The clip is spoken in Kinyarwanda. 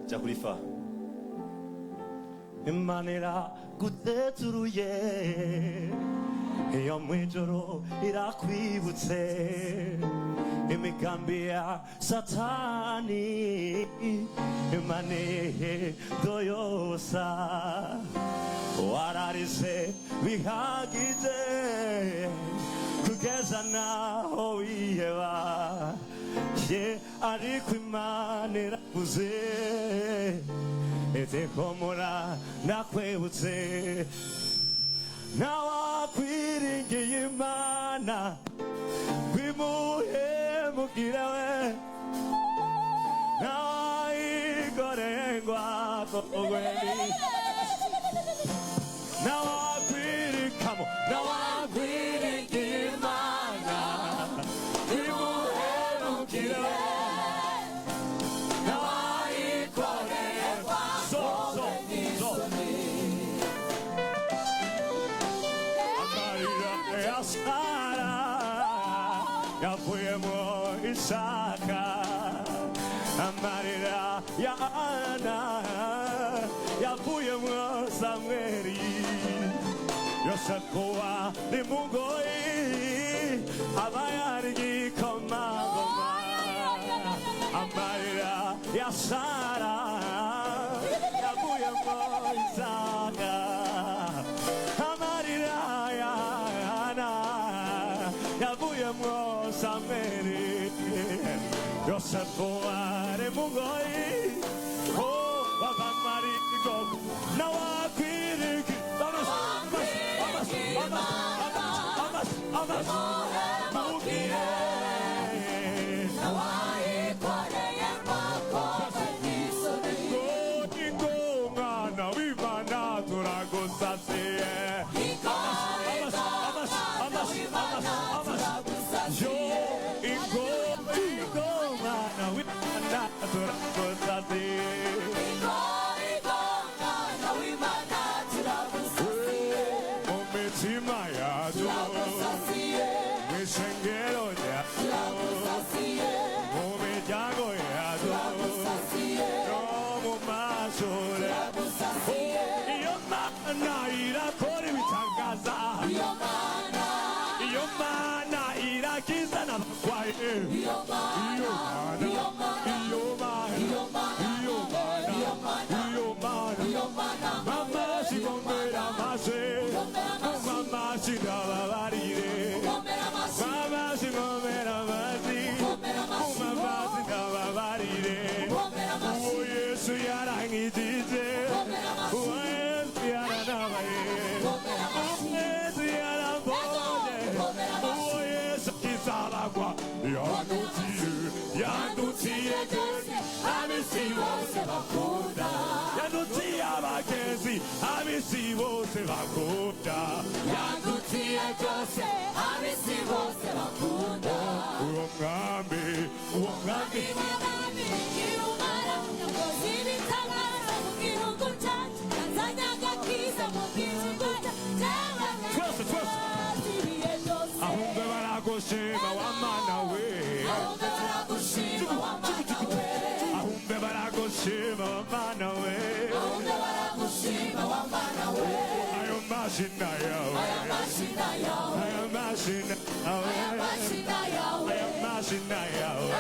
자 우리 파 만이라 구대주루에 염외조로 이라퀴부체 imekambia satani imane doyosa wararise vihagite kugezana oiewa ye arikwimane rakuze ete komora nakwebutse nawakwiringiye imana kwimuhe mukirawe nawayikorengwa kogweni nawakwirikamo nawakwiringiye imana kwimuhe mukirawe nawayikorengwa Asara ya fuemo Isaka amarira ya Ana ya fuemo Samueli Yosakoa ni mungoi abayarigi komagoma amarira ya Sara ya fuemo Isaka amarira ya Yabuya Sameri Yosefoare Mungoi Oh Baba Marigo Nawakiriki Amas Mugire Nawai Korea Mako Go Ngana Vimana Turago Sase Yo ingo mana wimana turabusasi mana wimana turabusasi ometima ya turabusasi mishengero ya turabusasi omejango ya turabusasi no mashore turabusasi iyo mana irakora ibitangaza iyo mana irakiza n'abarwayi iyo mana mama sigomera mase mama sigababarire mama sigomera masi mama sigababarire uwo Yesu yarangitije uwo Yesu yaranabaye uwo Yesu yaramboje uwo Yesu kisalagwa yandutie kesi abisi bose bakunda yandutie abakesi abisi bose bakunda yandutie kesi abisi bose bakunda uwo mwami kirumara nyokozi bitangara mu gihugu cyacu Tanzania gakiza mu gihugu cyacu ahumbe baragushima wamana we ahumbe baragushima wamana we ayo mashina yawe ayo mashina yawe